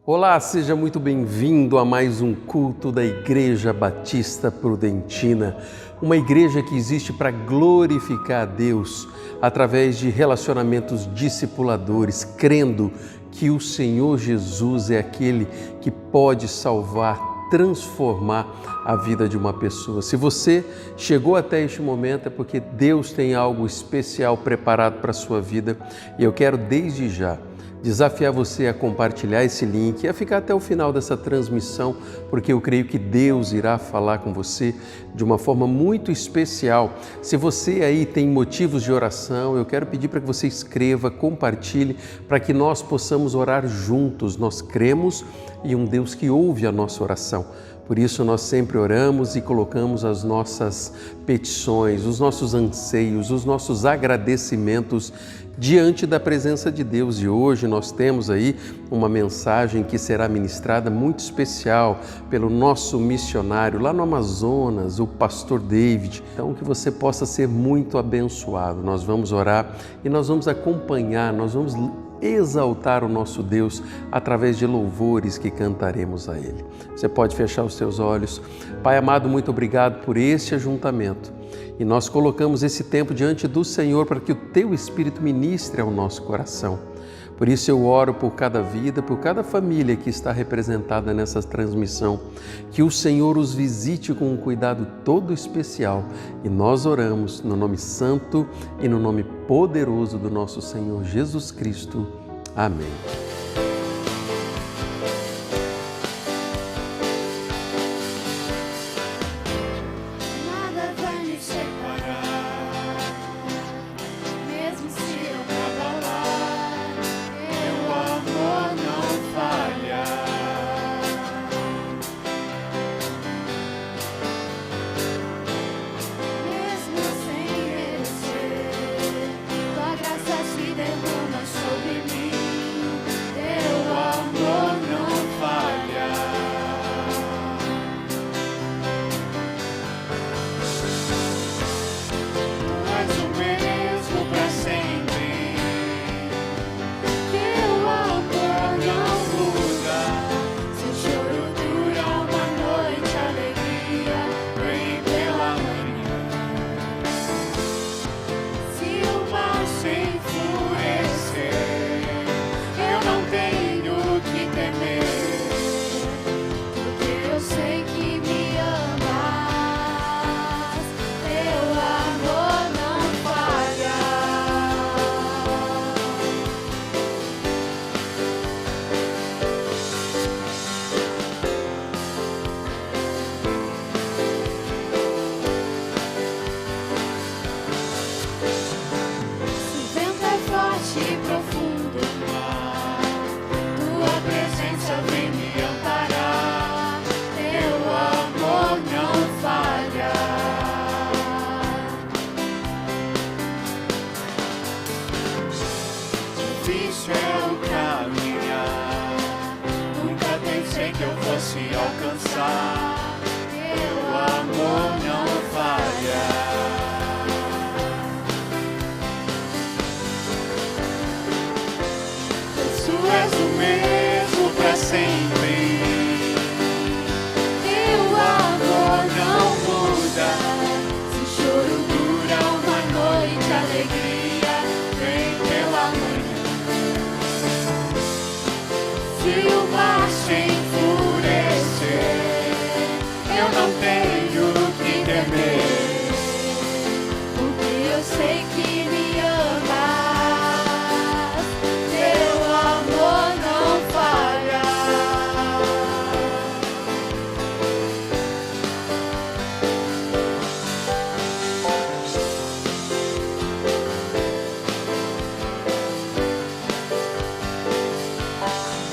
Olá, seja muito bem-vindo a mais um culto da Igreja Batista Prudentina, uma igreja que existe para glorificar a Deus através de relacionamentos discipuladores, crendo que o Senhor Jesus é aquele que pode salvar, transformar a vida de uma pessoa. Se você chegou até este momento é porque Deus tem algo especial preparado para a sua vida e eu quero desde já desafiar você a compartilhar esse link e a ficar até o final dessa transmissão, porque eu creio que Deus irá falar com você de uma forma muito especial. Se você aí tem motivos de oração, eu quero pedir para que você escreva, compartilhe, para que nós possamos orar juntos. Nós cremos em um Deus que ouve a nossa oração. Por isso nós sempre oramos e colocamos as nossas petições, os nossos anseios, os nossos agradecimentos diante da presença de Deus. E hoje nós temos aí uma mensagem que será ministrada muito especial pelo nosso missionário lá no Amazonas, o pastor David. Então que você possa ser muito abençoado. Nós vamos orar e nós vamos acompanhar, nós vamos exaltar o nosso Deus através de louvores que cantaremos a Ele. Você pode fechar os seus olhos. Pai amado, muito obrigado por este ajuntamento. E nós colocamos esse tempo diante do Senhor para que o Teu Espírito ministre ao nosso coração. Por isso eu oro por cada vida, por cada família que está representada nessa transmissão, que o Senhor os visite com um cuidado todo especial. E nós oramos no nome santo e no nome poderoso do nosso Senhor Jesus Cristo. Amém.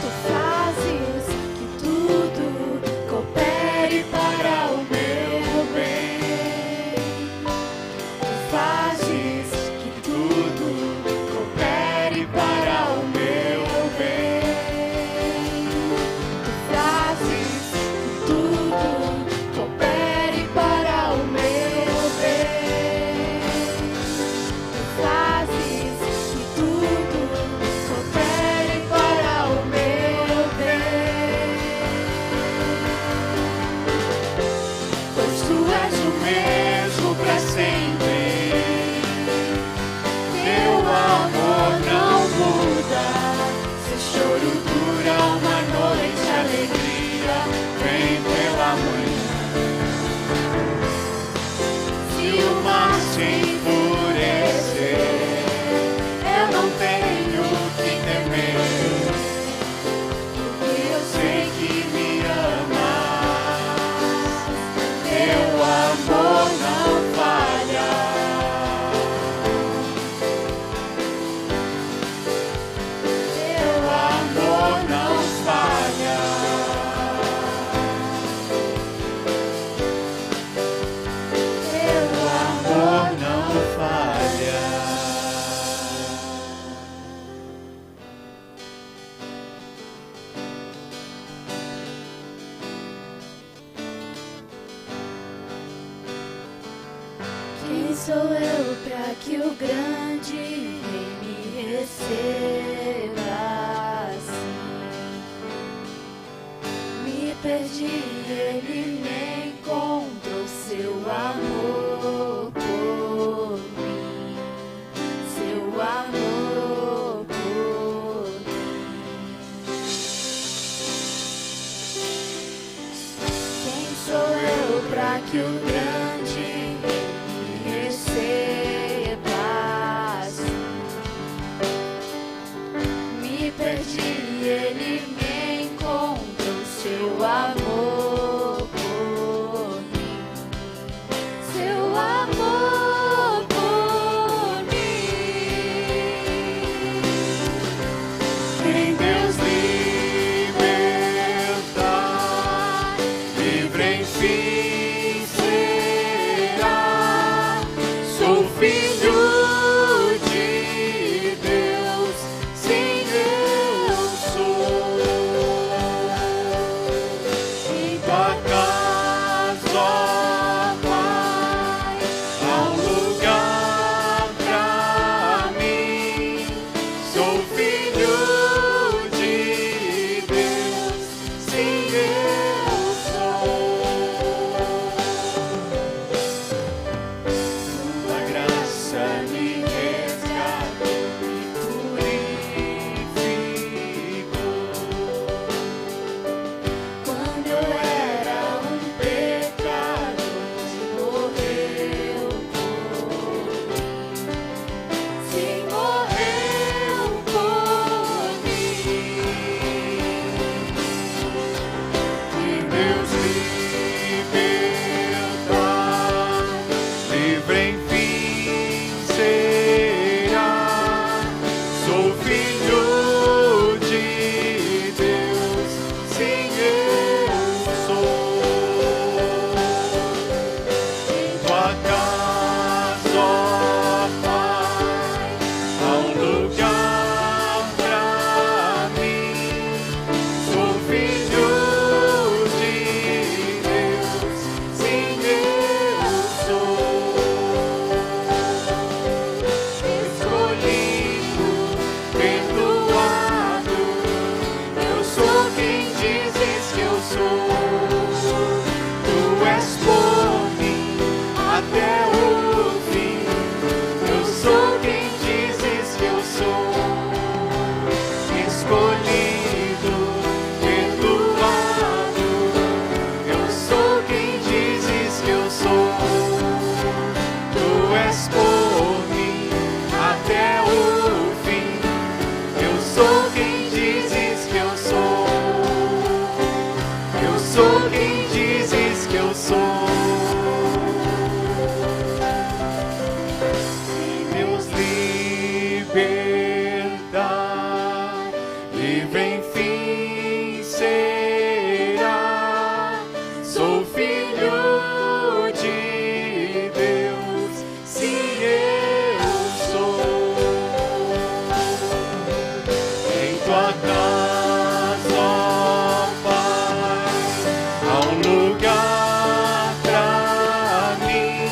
Tu fazes sou eu para que o grande Rei me receba assim? Me perdi, ele me encontrou, seu amor por mim, seu amor por mim. Quem sou eu para que o grande me receba assim? Me perdi, ele me encontrou, seu amor por mim, seu amor por mim. Em Deus libertar, livre enfim será. Sou filho de Deus, sim, eu sou. Em tua casa, ó Pai, há um lugar pra mim. Sou filho de Deus, sim, eu sou. Tua graça me resgatou e purificou. Quando eu era um pecador, morreu por mim. Sim, morreu por mim. E Deus libertar, livre enfim será. Sou filho de Deus, sim, eu sou. Em tua casa, ó Pai, há um lugar pra mim. Sou filho de Deus, sim, eu sou. Escolhido, perdoado, eu sou quem dizes que eu sou. Tu és por mim até o fim. Eu sou quem dizes que eu sou. Escolhido, perdoado, eu sou quem dizes que eu sou. Tu és por mim até o fim. Eu sou quem dizes que eu sou. Eu sou quem dizes que eu sou. Em Deus libertar, livre enfim será. Sou filho de Deus, sim, eu sou. Em tua casa, ó Pai, há um lugar pra mim.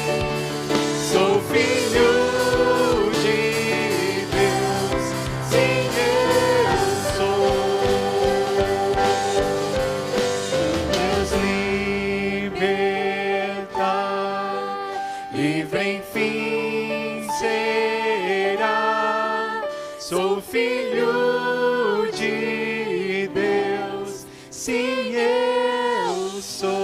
Sou filho de Deus, sim, eu sou. Deus libertar, livre enfim será. Sou filho de Deus, sim, eu sou.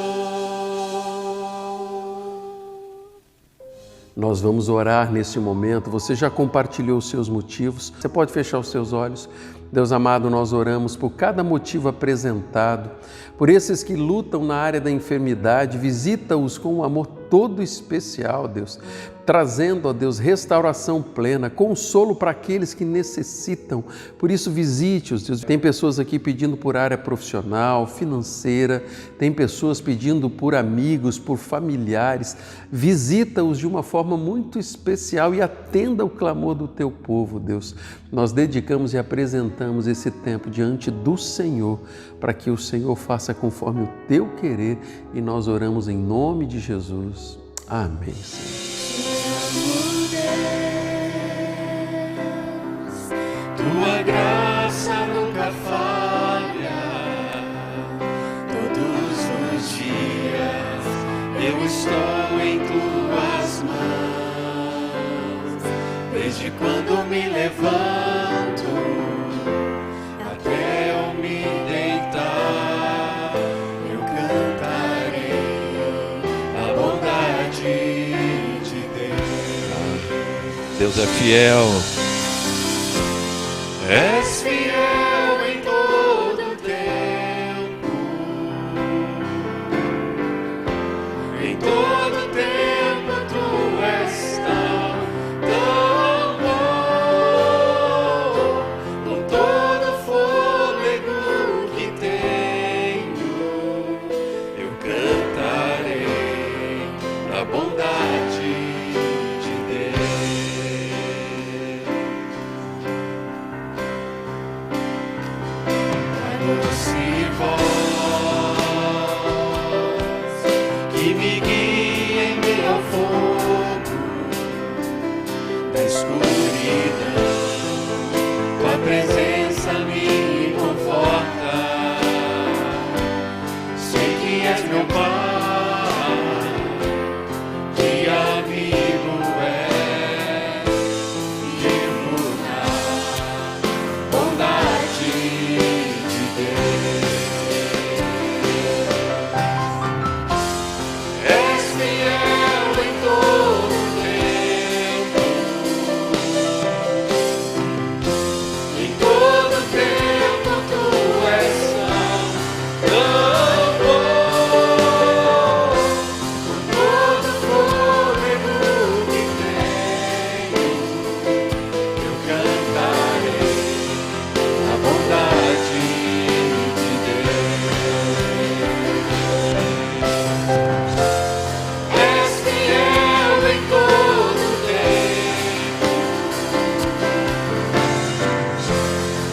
Nós vamos orar nesse momento. Você já compartilhou os seus motivos? Você pode fechar os seus olhos. Deus amado, nós oramos por cada motivo apresentado, por esses que lutam na área da enfermidade. Visita-os com um amor todo especial, Deus, trazendo, ó Deus, restauração plena, consolo para aqueles que necessitam. Por isso, visite-os, Deus. Tem pessoas aqui pedindo por área profissional, financeira, tem pessoas pedindo por amigos, por familiares. Visita-os de uma forma muito especial e atenda o clamor do teu povo, Deus. Nós dedicamos e apresentamos esse tempo diante do Senhor, para que o Senhor faça conforme o teu querer, e nós oramos em nome de Jesus. Amém, Senhor. eu estou em tuas mãos. Desde quando me levanto até eu me deitar, eu cantarei a bondade de Deus. Deus é fiel. És fiel em todo tempo. Em todo tempo tu és tão bom. Com todo fôlego que tenho, eu cantarei a bondade de Deus. Dai-nos voz que me guia em meio ao fogo da escuridão. Tua presença me conforta. Sei que és meu Pai, que amigo és, vivo na bondade de Deus. És fiel em todo tempo. Em todo tempo tu és tão bom. Com todo fôlego que tenho, eu cantarei a bondade de Deus. És fiel em todo tempo.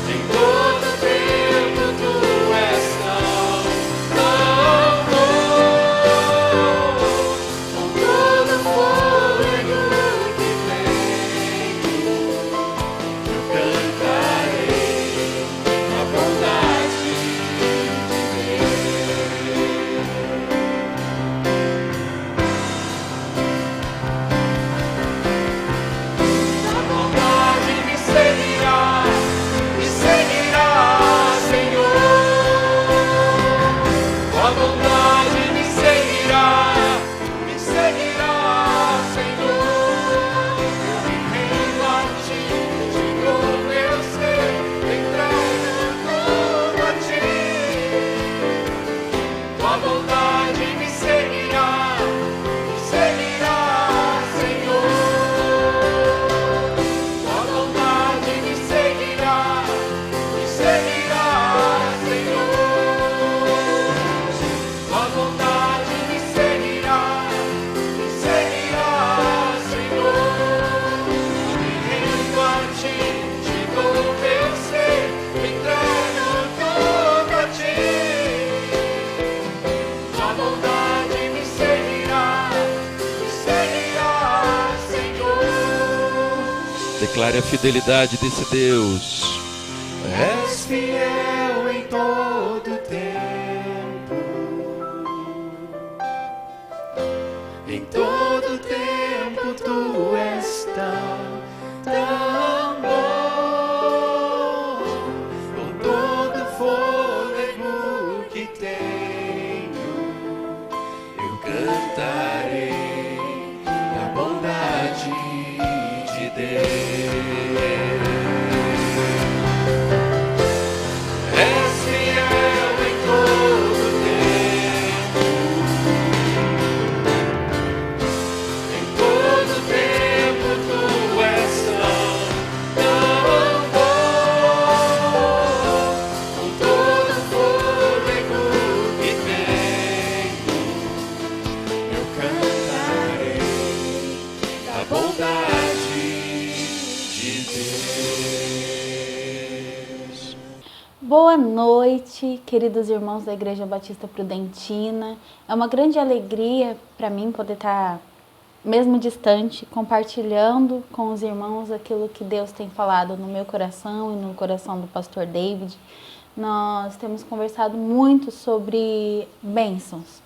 Em todo tempo tu és tão bom. Com todo fôlego que tenho, eu cantarei a bondade de Deus. A bondade me seguirá, Senhor. A bondade me seguirá, Senhor. Eu me rendo a ti, te dou meu ser, entrego tudo a ti. Tua bondade me seguirá, Senhor. Tua bondade me seguirá, Senhor. Tua bondade me seguirá, Senhor. Me rendo a ti, te dou meu ser, entrego tudo a ti. Tua bondade me seguirá, Senhor. Declare a fidelidade desse Deus. És fiel em todo tempo. Em todo tempo tu és tão bom. Com todo fôlego que tenho, eu cantarei a bondade de Deus. És fiel em todo tempo. Em todo tempo tu és tão bom. Com todo fôlego que tenho, eu cantarei a bondade de Deus. Boa noite, queridos irmãos da Igreja Batista Prudentina. É uma grande alegria para mim poder estar, mesmo distante, compartilhando com os irmãos aquilo que Deus tem falado no meu coração e no coração do pastor David. Nós temos conversado muito sobre bênçãos.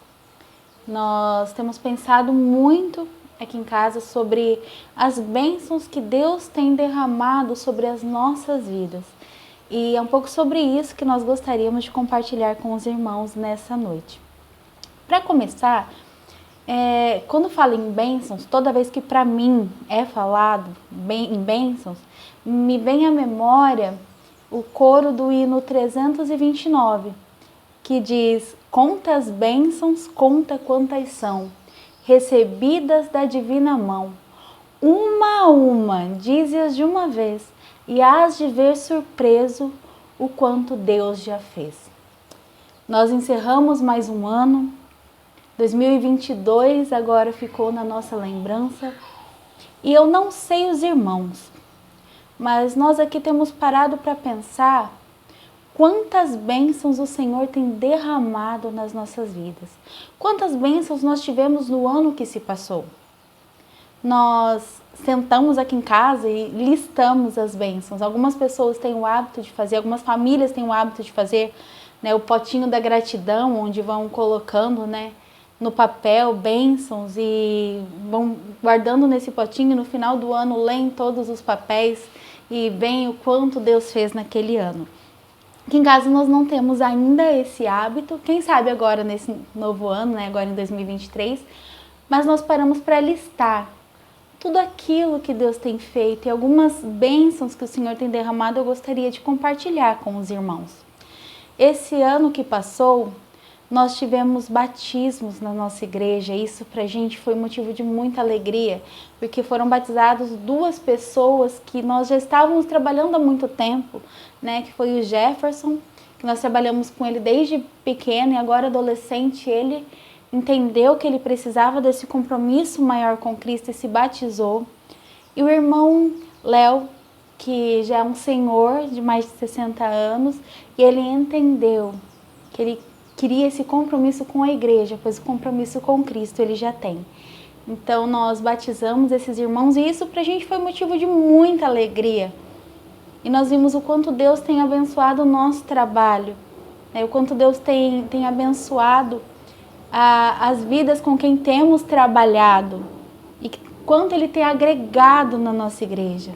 Nós temos pensado muito aqui em casa sobre as bênçãos que Deus tem derramado sobre as nossas vidas. E é um pouco sobre isso que nós gostaríamos de compartilhar com os irmãos nessa noite. Para começar, quando falo em bênçãos, toda vez que para mim é falado em bênçãos, me vem à memória o coro do hino 329, que diz: conta as bênçãos, conta quantas são, recebidas da divina mão. Uma a uma, dize-as de uma vez, e hás de ver surpreso o quanto Deus já fez. Nós encerramos mais um ano, 2022 agora ficou na nossa lembrança, e eu não sei os irmãos, mas nós aqui temos parado para pensar quantas bênçãos o Senhor tem derramado nas nossas vidas. Quantas bênçãos nós tivemos no ano que se passou. Nós sentamos aqui em casa e listamos as bênçãos. Algumas pessoas têm o hábito de fazer, algumas famílias têm o hábito de fazer, né, o potinho da gratidão, onde vão colocando, né, no papel bênçãos e vão guardando nesse potinho, e no final do ano leem todos os papéis e veem o quanto Deus fez naquele ano. Aqui em casa nós não temos ainda esse hábito, quem sabe agora nesse novo ano, né, agora em 2023, mas nós paramos para listar tudo aquilo que Deus tem feito e algumas bênçãos que o Senhor tem derramado eu gostaria de compartilhar com os irmãos. Esse ano que passou, nós tivemos batismos na nossa igreja, isso pra gente foi motivo de muita alegria, porque foram batizados 2 pessoas que nós já estávamos trabalhando há muito tempo, né, que foi o Jefferson, que nós trabalhamos com ele desde pequeno e agora adolescente, ele entendeu que ele precisava desse compromisso maior com Cristo e se batizou. E o irmão Léo, que já é um senhor de mais de 60 anos, e ele entendeu que ele queria esse compromisso com a igreja, pois o compromisso com Cristo ele já tem. Então nós batizamos esses irmãos e isso pra gente foi motivo de muita alegria. E nós vimos o quanto Deus tem abençoado o nosso trabalho, né? O quanto Deus tem abençoado as vidas com quem temos trabalhado e quanto Ele tem agregado na nossa igreja.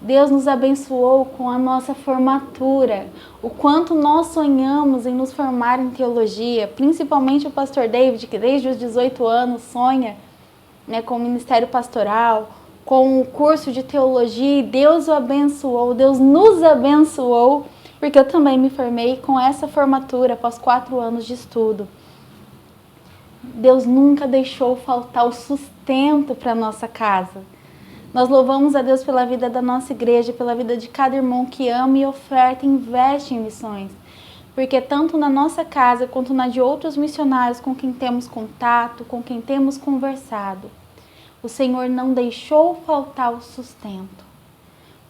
Deus nos abençoou com a nossa formatura, o quanto nós sonhamos em nos formar em teologia, principalmente o pastor David, que desde os 18 anos sonha, né, com o ministério pastoral, com o curso de teologia, e Deus o abençoou, Deus nos abençoou, porque eu também me formei com essa formatura após 4 anos de estudo. Deus nunca deixou faltar o sustento para a nossa casa. Nós louvamos a Deus pela vida da nossa igreja, pela vida de cada irmão que ama e oferta e investe em missões. Porque tanto na nossa casa quanto na de outros missionários com quem temos contato, com quem temos conversado, o Senhor não deixou faltar o sustento.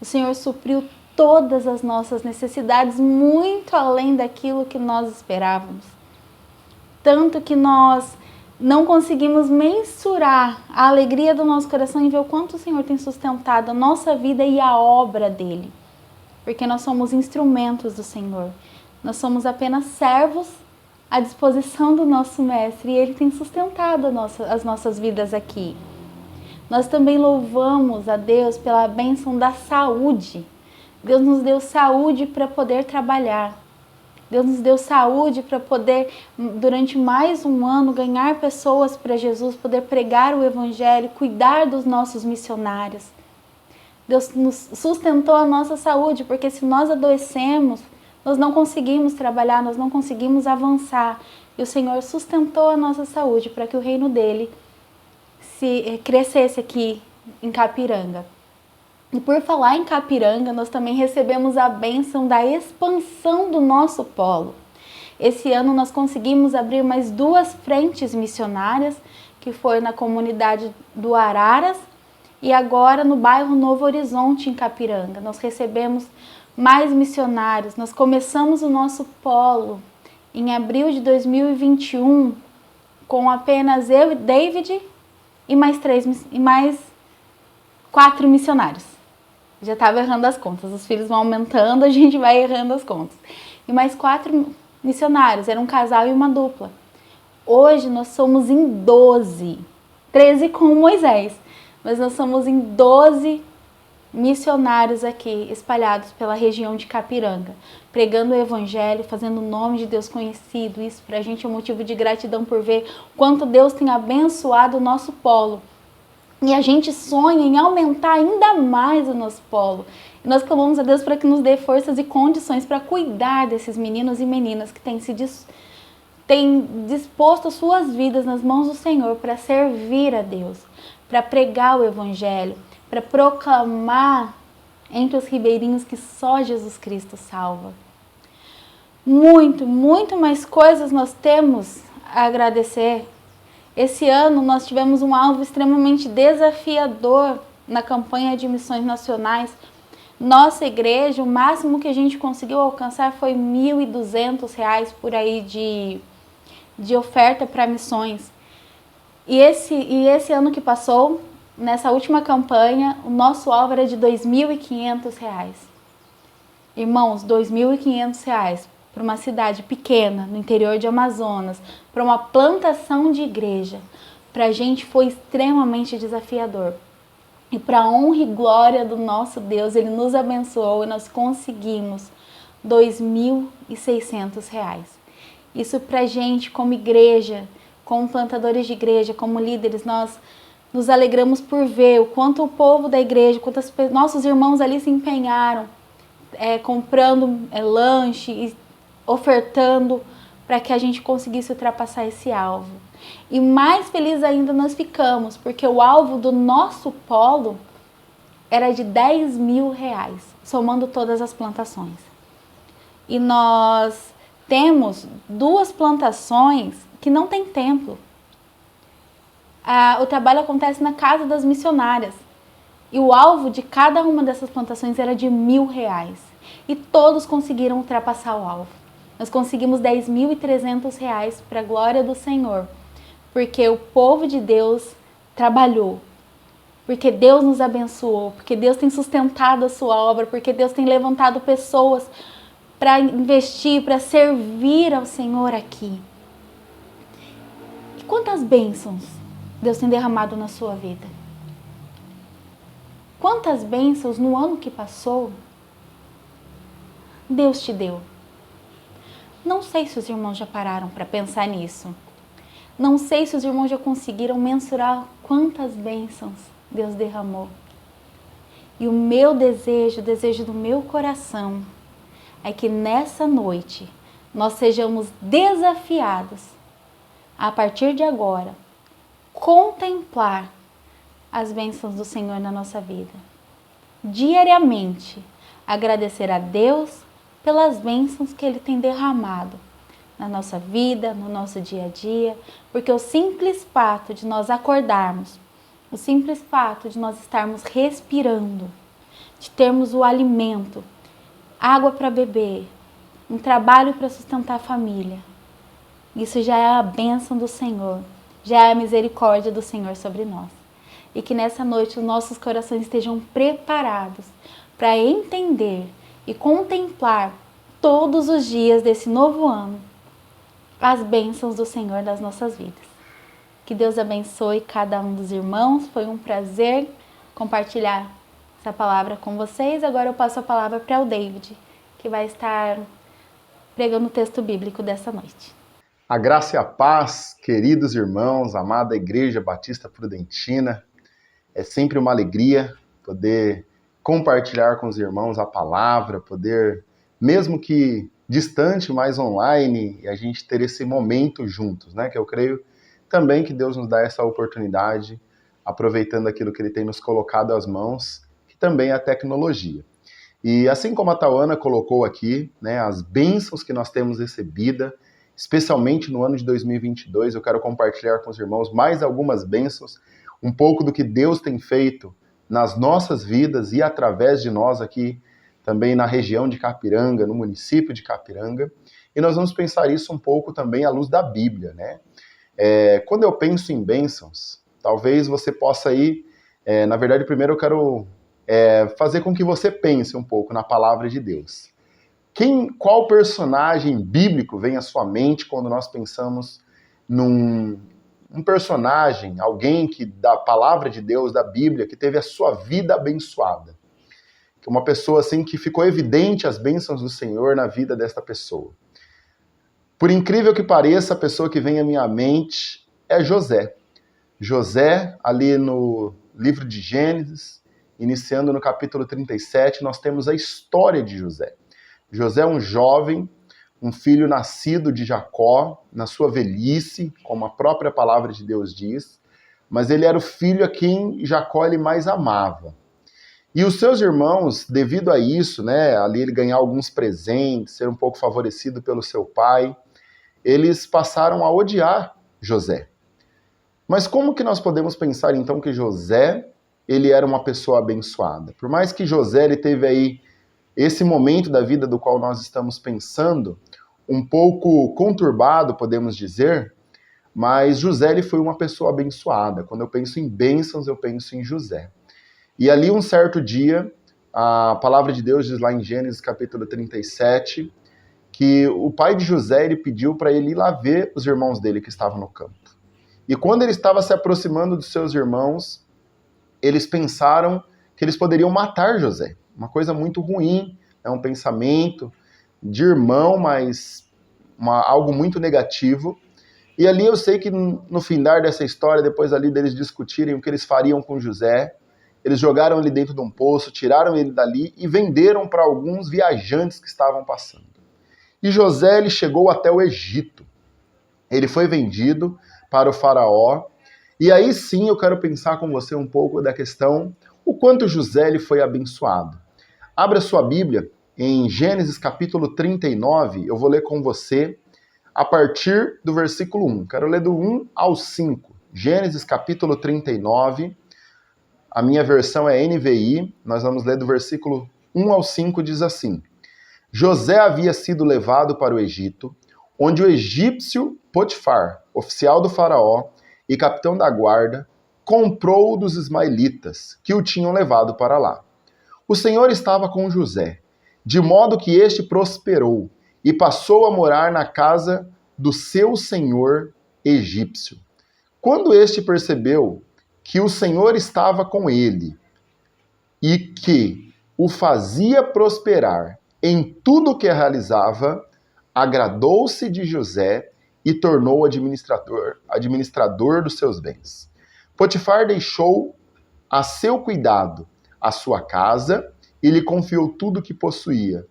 O Senhor supriu todas as nossas necessidades, muito além daquilo que nós esperávamos. Tanto que nós não conseguimos mensurar a alegria do nosso coração em ver o quanto o Senhor tem sustentado a nossa vida e a obra dEle. Porque nós somos instrumentos do Senhor. Nós somos apenas servos à disposição do nosso Mestre e Ele tem sustentado as nossas vidas aqui. Nós também louvamos a Deus pela bênção da saúde. Deus nos deu saúde para poder trabalhar. Deus nos deu saúde para poder, durante mais um ano, ganhar pessoas para Jesus, poder pregar o Evangelho, cuidar dos nossos missionários. Deus nos sustentou a nossa saúde, porque se nós adoecemos, nós não conseguimos trabalhar, nós não conseguimos avançar. E o Senhor sustentou a nossa saúde para que o reino dele crescesse aqui em Capiranga. E por falar em Capiranga, nós também recebemos a bênção da expansão do nosso polo. Esse ano nós conseguimos abrir mais 2 frentes missionárias, que foi na comunidade do Araras e agora no bairro Novo Horizonte, em Capiranga. Nós recebemos mais missionários. Nós começamos o nosso polo em abril de 2021 com apenas eu e David e mais 4 missionários. Já estava errando as contas, os filhos vão aumentando, a gente vai errando as contas. E mais 4 missionários, era um casal e uma dupla. Hoje nós somos em 12, 13 com Moisés, mas nós somos em 12 missionários aqui espalhados pela região de Capiranga, pregando o evangelho, fazendo o nome de Deus conhecido. Isso pra gente é um motivo de gratidão por ver quanto Deus tem abençoado o nosso polo. E a gente sonha em aumentar ainda mais o nosso polo. E nós clamamos a Deus para que nos dê forças e condições para cuidar desses meninos e meninas que têm disposto as suas vidas nas mãos do Senhor para servir a Deus, para pregar o evangelho, para proclamar entre os ribeirinhos que só Jesus Cristo salva. Muito mais coisas nós temos a agradecer. Esse ano nós tivemos um alvo extremamente desafiador na campanha de missões nacionais. Nossa igreja, o máximo que a gente conseguiu alcançar foi R$ 1.200 por aí de oferta para missões. E esse ano que passou, nessa última campanha, o nosso alvo era de R$ 2.500. Irmãos, R$ 2.500 para uma cidade pequena, no interior de Amazonas, para uma plantação de igreja, para a gente foi extremamente desafiador. E para a honra e glória do nosso Deus, Ele nos abençoou e nós conseguimos R$ 2.600. Isso para a gente, como igreja, como plantadores de igreja, como líderes, nós nos alegramos por ver o quanto o povo da igreja, quantos nossos irmãos ali se empenharam, comprando lanche e ofertando para que a gente conseguisse ultrapassar esse alvo. E mais felizes ainda nós ficamos, porque o alvo do nosso polo era de R$ 10.000, somando todas as plantações. E nós temos 2 plantações que não tem templo. O trabalho acontece na casa das missionárias. E o alvo de cada uma dessas plantações era de R$ 1.000. E todos conseguiram ultrapassar o alvo. Nós conseguimos R$ 10.300 para a glória do Senhor. Porque o povo de Deus trabalhou. Porque Deus nos abençoou. Porque Deus tem sustentado a sua obra. Porque Deus tem levantado pessoas para investir, para servir ao Senhor aqui. E quantas bênçãos Deus tem derramado na sua vida? Quantas bênçãos no ano que passou Deus te deu? Não sei se os irmãos já pararam para pensar nisso. Não sei se os irmãos já conseguiram mensurar quantas bênçãos Deus derramou. E o meu desejo, o desejo do meu coração, é que nessa noite nós sejamos desafiados a partir de agora contemplar as bênçãos do Senhor na nossa vida. Diariamente agradecer a Deus pelas bênçãos que Ele tem derramado na nossa vida, no nosso dia a dia, porque o simples fato de nós acordarmos, o simples fato de nós estarmos respirando, de termos o alimento, água para beber, um trabalho para sustentar a família, isso já é a bênção do Senhor, já é a misericórdia do Senhor sobre nós. E que nessa noite os nossos corações estejam preparados para entender e contemplar todos os dias desse novo ano as bênçãos do Senhor das nossas vidas. Que Deus abençoe cada um dos irmãos. Foi um prazer compartilhar essa palavra com vocês. Agora eu passo a palavra para o David, que vai estar pregando o texto bíblico dessa noite. A graça e a paz, queridos irmãos, amada Igreja Batista Prudentina. É sempre uma alegria poder compartilhar com os irmãos a palavra, poder, mesmo que distante, mas online, a gente ter esse momento juntos, né? Que eu creio também que Deus nos dá essa oportunidade, aproveitando aquilo que Ele tem nos colocado às mãos, que também é a tecnologia. E assim como a Tauana colocou aqui, né, as bênçãos que nós temos recebida, especialmente no ano de 2022, eu quero compartilhar com os irmãos mais algumas bênçãos, um pouco do que Deus tem feito nas nossas vidas e através de nós aqui, também na região de Capiranga, no município de Capiranga. E nós vamos pensar isso um pouco também à luz da Bíblia, né? Quando eu penso em bênçãos, talvez você possa ir... na verdade, primeiro eu quero fazer com que você pense um pouco na palavra de Deus. Qual personagem bíblico vem à sua mente quando nós pensamos um personagem, alguém que da palavra de Deus, da Bíblia, que teve a sua vida abençoada. Que uma pessoa assim que ficou evidente as bênçãos do Senhor na vida desta pessoa. Por incrível que pareça, a pessoa que vem à minha mente é José. José, ali no livro de Gênesis, iniciando no capítulo 37, nós temos a história de José. José é um jovem, um filho nascido de Jacó, na sua velhice, como a própria palavra de Deus diz, mas ele era o filho a quem Jacó ele mais amava. E os seus irmãos, devido a isso, né, ali ele ganhar alguns presentes, ser um pouco favorecido pelo seu pai, eles passaram a odiar José. Mas como que nós podemos pensar então que José, ele era uma pessoa abençoada? Por mais que José ele teve aí esse momento da vida do qual nós estamos pensando, um pouco conturbado, podemos dizer, mas José ele foi uma pessoa abençoada. Quando eu penso em bênçãos, eu penso em José. E ali um certo dia, a palavra de Deus diz lá em Gênesis capítulo 37, que o pai de José ele pediu para ele ir lá ver os irmãos dele que estavam no campo. E quando ele estava se aproximando dos seus irmãos, eles pensaram que eles poderiam matar José. Uma coisa muito ruim, é um pensamento de irmão, mas algo muito negativo. E ali eu sei que no findar dessa história, depois ali deles discutirem o que eles fariam com José, eles jogaram ele dentro de um poço, tiraram ele dali e venderam para alguns viajantes que estavam passando. E José ele chegou até o Egito. Ele foi vendido para o faraó. E aí sim eu quero pensar com você um pouco da questão o quanto José ele foi abençoado. Abra sua Bíblia em Gênesis capítulo 39, eu vou ler com você a partir do versículo 1. Quero ler do 1 ao 5. Gênesis capítulo 39, a minha versão é NVI, nós vamos ler do versículo 1 ao 5, diz assim: José havia sido levado para o Egito, onde o egípcio Potifar, oficial do faraó e capitão da guarda, comprou-o dos ismaelitas, que o tinham levado para lá. O Senhor estava com José, de modo que este prosperou e passou a morar na casa do seu senhor egípcio. Quando este percebeu que o Senhor estava com ele e que o fazia prosperar em tudo o que realizava, agradou-se de José e tornou-o administrador dos seus bens. Potifar deixou a seu cuidado a sua casa e lhe confiou tudo o que possuía.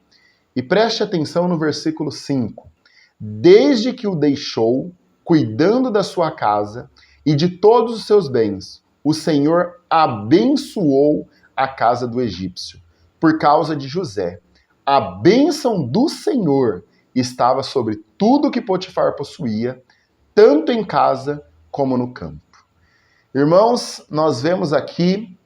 E preste atenção no versículo 5. Desde que o deixou, cuidando da sua casa e de todos os seus bens, o Senhor abençoou a casa do egípcio, por causa de José. A bênção do Senhor estava sobre tudo que Potifar possuía, tanto em casa como no campo. Irmãos, nós vemos aqui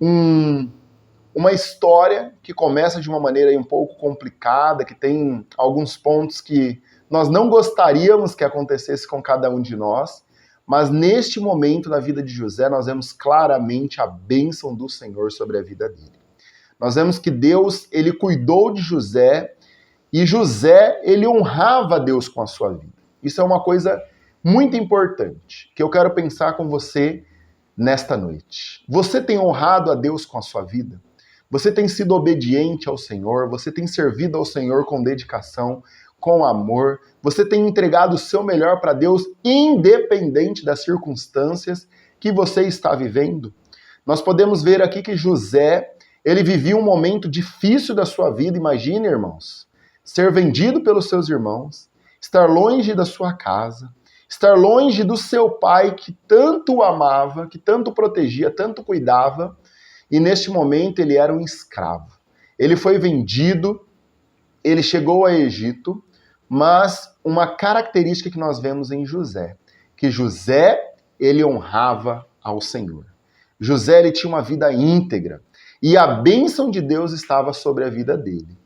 uma história que começa de uma maneira aí um pouco complicada, que tem alguns pontos que nós não gostaríamos que acontecesse com cada um de nós, mas neste momento na vida de José nós vemos claramente a bênção do Senhor sobre a vida dele. Nós vemos que Deus, ele cuidou de José e José, ele honrava Deus com a sua vida. Isso é uma coisa muito importante que eu quero pensar com você nesta noite. Você tem honrado a Deus com a sua vida? Você tem sido obediente ao Senhor? Você tem servido ao Senhor com dedicação, com amor? Você tem entregado o seu melhor para Deus, independente das circunstâncias que você está vivendo? Nós podemos ver aqui que José, ele vivia um momento difícil da sua vida. Imagine, irmãos, ser vendido pelos seus irmãos, estar longe da sua casa, estar longe do seu pai que tanto o amava, que tanto o protegia, tanto cuidava, e neste momento ele era um escravo. Ele foi vendido, ele chegou ao Egito, mas uma característica que nós vemos em José, que José, ele honrava ao Senhor. José, ele tinha uma vida íntegra, e a bênção de Deus estava sobre a vida dele.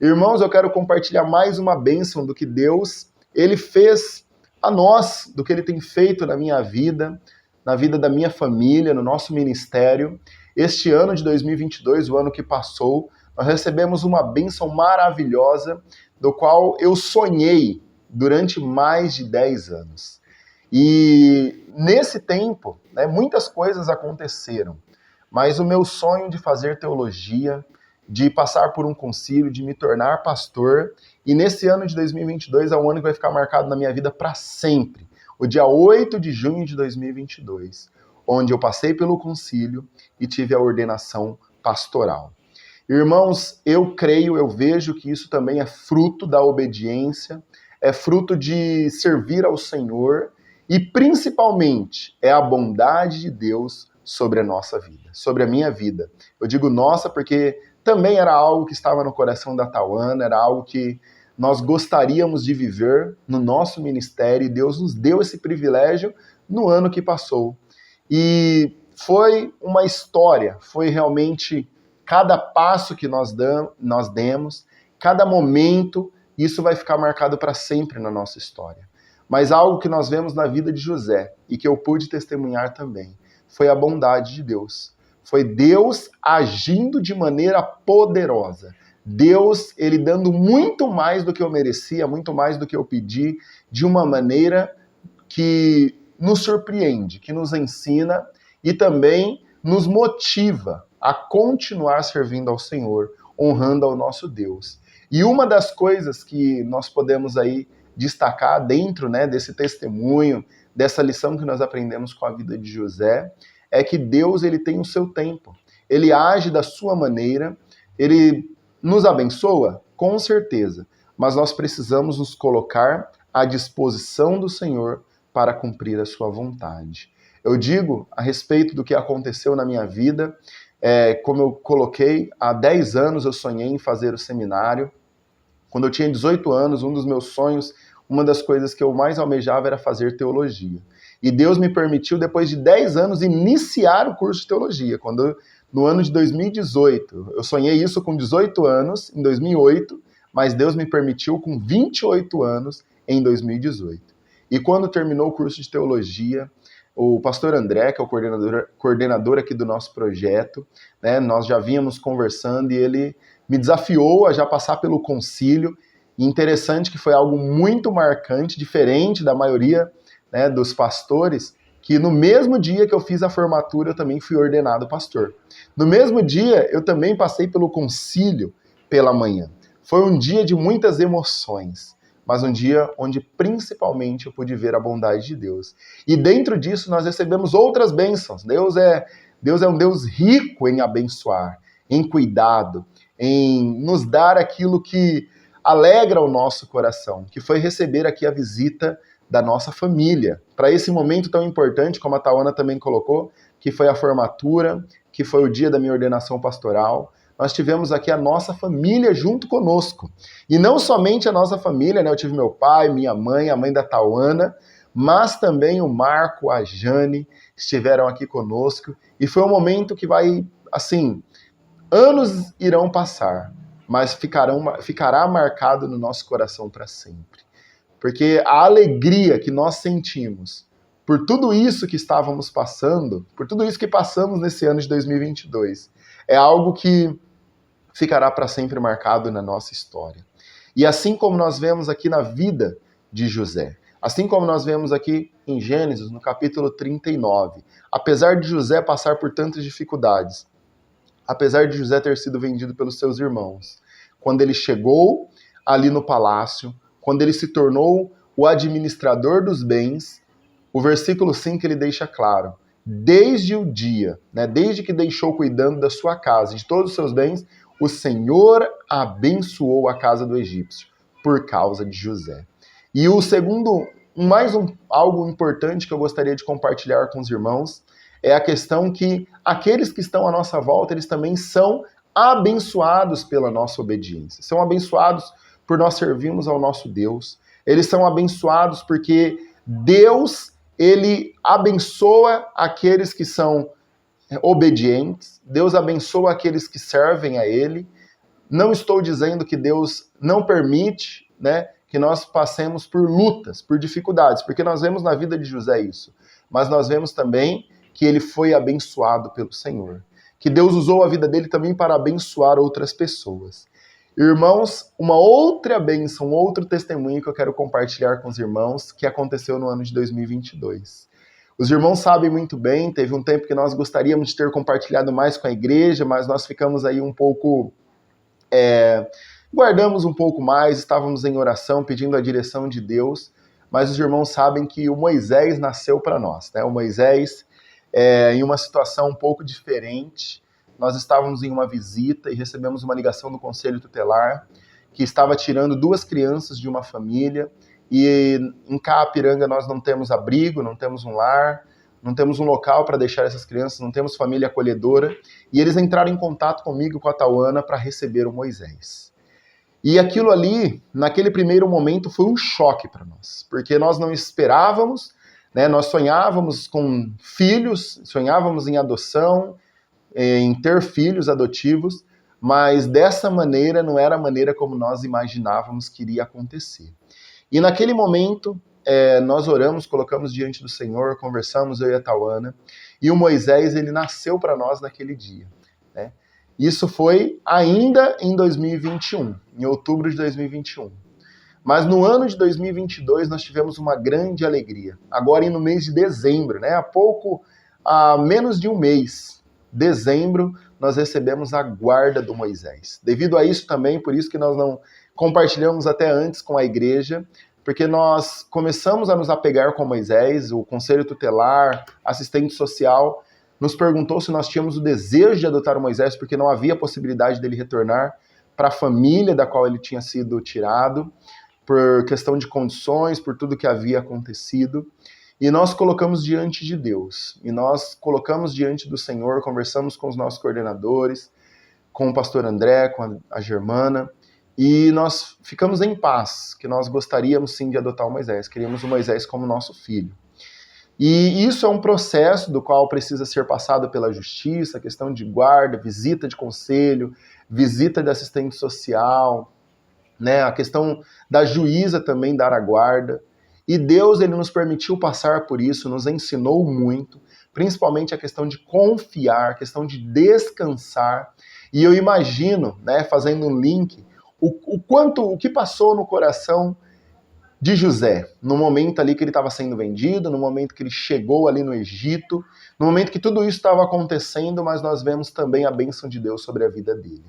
Irmãos, eu quero compartilhar mais uma bênção do que Deus, ele fez a nós, do que ele tem feito na minha vida, na vida da minha família, no nosso ministério. Este ano de 2022, o ano que passou, nós recebemos uma bênção maravilhosa, do qual eu sonhei durante mais de 10 anos. E nesse tempo, né, muitas coisas aconteceram, mas o meu sonho de fazer teologia, de passar por um concílio, de me tornar pastor, e nesse ano de 2022 é um ano que vai ficar marcado na minha vida para sempre, o dia 8 de junho de 2022, onde eu passei pelo concílio e tive a ordenação pastoral. Irmãos, eu creio, eu vejo que isso também é fruto da obediência, é fruto de servir ao Senhor e, principalmente, é a bondade de Deus sobre a nossa vida, sobre a minha vida. Eu digo nossa porque também era algo que estava no coração da Tauana, era algo que nós gostaríamos de viver no nosso ministério, e Deus nos deu esse privilégio no ano que passou. E foi uma história, foi realmente cada passo que nós demos, cada momento, isso vai ficar marcado para sempre na nossa história. Mas algo que nós vemos na vida de José, e que eu pude testemunhar também, foi a bondade de Deus. Foi Deus agindo de maneira poderosa. Deus, ele dando muito mais do que eu merecia, muito mais do que eu pedi, de uma maneira que nos surpreende, que nos ensina e também nos motiva a continuar servindo ao Senhor, honrando ao nosso Deus. E uma das coisas que nós podemos aí destacar dentro, né, desse testemunho, dessa lição que nós aprendemos com a vida de José, é que Deus, ele tem o seu tempo. Ele age da sua maneira, ele nos abençoa, com certeza, mas nós precisamos nos colocar à disposição do Senhor para cumprir a sua vontade. Eu digo a respeito do que aconteceu na minha vida, como eu coloquei, há 10 anos eu sonhei em fazer o seminário. Quando eu tinha 18 anos, um dos meus sonhos, uma das coisas que eu mais almejava era fazer teologia. E Deus me permitiu, depois de 10 anos, iniciar o curso de teologia. No ano de 2018, eu sonhei isso com 18 anos, em 2008, mas Deus me permitiu com 28 anos, em 2018. E quando terminou o curso de teologia, o pastor André, que é o coordenador aqui do nosso projeto, né, nós já vínhamos conversando e ele me desafiou a já passar pelo concílio. E interessante que foi algo muito marcante, diferente da maioria, né, dos pastores, que no mesmo dia que eu fiz a formatura, eu também fui ordenado pastor. No mesmo dia, eu também passei pelo concílio pela manhã. Foi um dia de muitas emoções, mas um dia onde principalmente eu pude ver a bondade de Deus. E dentro disso nós recebemos outras bênçãos. Deus é um Deus rico em abençoar, em cuidado, em nos dar aquilo que alegra o nosso coração, que foi receber aqui a visita da nossa família, para esse momento tão importante, como a Tauana também colocou, que foi a formatura, que foi o dia da minha ordenação pastoral. Nós tivemos aqui a nossa família junto conosco. E não somente a nossa família, né? Eu tive meu pai, minha mãe, a mãe da Tauana, mas também o Marco, a Jane, estiveram aqui conosco. E foi um momento que vai, assim, anos irão passar, mas ficará marcado no nosso coração para sempre. Porque a alegria que nós sentimos por tudo isso que estávamos passando, por tudo isso que passamos nesse ano de 2022, é algo que ficará para sempre marcado na nossa história. E assim como nós vemos aqui na vida de José, assim como nós vemos aqui em Gênesis, no capítulo 39, apesar de José passar por tantas dificuldades, apesar de José ter sido vendido pelos seus irmãos, quando ele chegou ali no palácio, quando ele se tornou o administrador dos bens, o versículo 5 ele deixa claro, desde o dia, né, desde que deixou cuidando da sua casa, de todos os seus bens, o Senhor abençoou a casa do egípcio, por causa de José. E o segundo, algo importante que eu gostaria de compartilhar com os irmãos, é a questão que aqueles que estão à nossa volta, eles também são abençoados pela nossa obediência, são abençoados por nós servirmos ao nosso Deus, eles são abençoados porque Deus, ele abençoa aqueles que são obedientes, Deus abençoa aqueles que servem a Ele. Não estou dizendo que Deus não permite, né, que nós passemos por lutas, por dificuldades, porque nós vemos na vida de José isso, mas nós vemos também que ele foi abençoado pelo Senhor, que Deus usou a vida dele também para abençoar outras pessoas. Irmãos, uma outra bênção, um outro testemunho que eu quero compartilhar com os irmãos, que aconteceu no ano de 2022. Os irmãos sabem muito bem, teve um tempo que nós gostaríamos de ter compartilhado mais com a igreja, mas nós ficamos aí um pouco... guardamos um pouco mais, estávamos em oração, pedindo a direção de Deus, mas os irmãos sabem que o Moisés nasceu para nós, né? O Moisés, em uma situação um pouco diferente, nós estávamos em uma visita e recebemos uma ligação do Conselho Tutelar, que estava tirando 2 crianças de uma família, e em Caapiranga nós não temos abrigo, não temos um lar, não temos um local para deixar essas crianças, não temos família acolhedora, e eles entraram em contato comigo, com a Tauana, para receber o Moisés. E aquilo ali, naquele primeiro momento, foi um choque para nós, porque nós não esperávamos, né? Nós sonhávamos com filhos, sonhávamos em adoção, em ter filhos adotivos, mas dessa maneira não era a maneira como nós imaginávamos que iria acontecer. E naquele momento, nós oramos, colocamos diante do Senhor, conversamos, eu e a Tauana, e o Moisés, ele nasceu para nós naquele dia, né? Isso foi ainda em 2021, em outubro de 2021. Mas no ano de 2022 nós tivemos uma grande alegria. Agora no mês de dezembro, né? Há menos de um mês, dezembro, nós recebemos a guarda do Moisés. Devido a isso também, por isso que nós não compartilhamos até antes com a igreja, porque nós começamos a nos apegar com Moisés, o Conselho Tutelar, assistente social, nos perguntou se nós tínhamos o desejo de adotar o Moisés, porque não havia possibilidade dele retornar para a família da qual ele tinha sido tirado, por questão de condições, por tudo que havia acontecido. E nós colocamos diante de Deus, e nós colocamos diante do Senhor, conversamos com os nossos coordenadores, com o pastor André, com a Germana, e nós ficamos em paz, que nós gostaríamos sim de adotar o Moisés, queríamos o Moisés como nosso filho. E isso é um processo do qual precisa ser passado pela justiça, a questão de guarda, visita de conselho, visita de assistente social, né, a questão da juíza também dar a guarda. E Deus, ele nos permitiu passar por isso, nos ensinou muito, principalmente a questão de confiar, a questão de descansar. E eu imagino, né, fazendo um link, o que passou no coração de José, no momento ali que ele estava sendo vendido, no momento que ele chegou ali no Egito, no momento que tudo isso estava acontecendo, mas nós vemos também a bênção de Deus sobre a vida dele.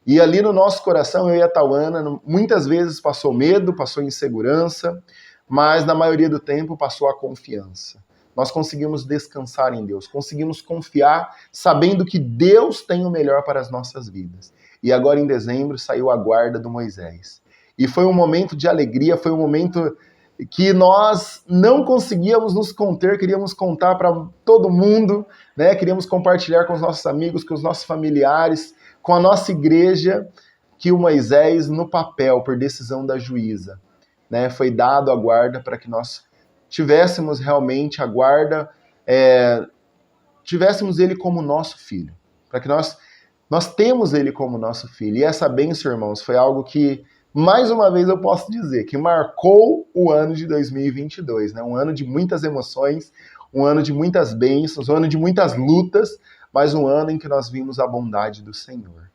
E ali no nosso coração, eu e a Tauana, muitas vezes passou medo, passou insegurança, mas na maioria do tempo passou a confiança. Nós conseguimos descansar em Deus, conseguimos confiar sabendo que Deus tem o melhor para as nossas vidas. E agora em dezembro saiu a guarda do Moisés. E foi um momento de alegria, foi um momento que nós não conseguíamos nos conter, queríamos contar para todo mundo, né? Queríamos compartilhar com os nossos amigos, com os nossos familiares, com a nossa igreja, que o Moisés, no papel, por decisão da juíza, né, foi dado a guarda para que nós tivéssemos realmente a guarda, tivéssemos ele como nosso filho, para que nós temos ele como nosso filho. E essa bênção, irmãos, foi algo que, mais uma vez eu posso dizer, que marcou o ano de 2022, né? Um ano de muitas emoções, um ano de muitas bênçãos, um ano de muitas lutas, mas um ano em que nós vimos a bondade do Senhor.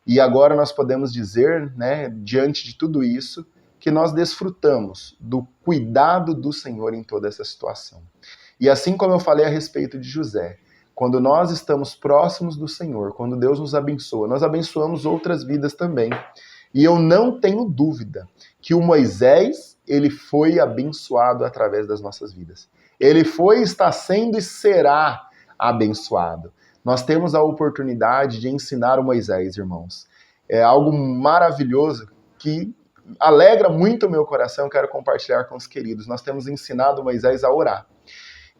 E agora nós podemos dizer, né, diante de tudo isso, que nós desfrutamos do cuidado do Senhor em toda essa situação. E assim como eu falei a respeito de José, quando nós estamos próximos do Senhor, quando Deus nos abençoa, nós abençoamos outras vidas também. E eu não tenho dúvida que o Moisés, ele foi abençoado através das nossas vidas. Ele foi, está sendo e será abençoado. Nós temos a oportunidade de ensinar o Moisés, irmãos. É algo maravilhoso que alegra muito o meu coração, eu quero compartilhar com os queridos. Nós temos ensinado Moisés a orar.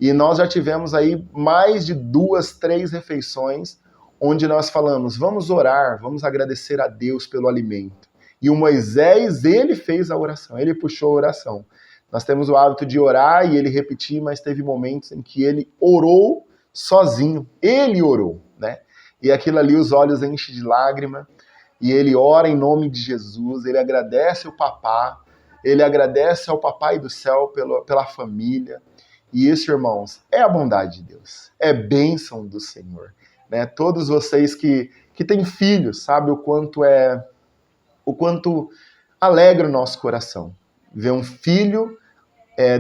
E nós já tivemos aí mais de 2, 3 refeições onde nós falamos, vamos orar, vamos agradecer a Deus pelo alimento. E o Moisés, ele fez a oração, ele puxou a oração. Nós temos o hábito de orar e ele repetir, mas teve momentos em que ele orou sozinho. Ele orou, né? E aquilo ali, os olhos enchem de lágrima. E ele ora em nome de Jesus, ele agradece o papá, ele agradece ao papai do céu pela família. E isso, irmãos, é a bondade de Deus, é bênção do Senhor. Né? Todos vocês que têm filhos, sabem o quanto é o quanto alegra o nosso coração ver um filho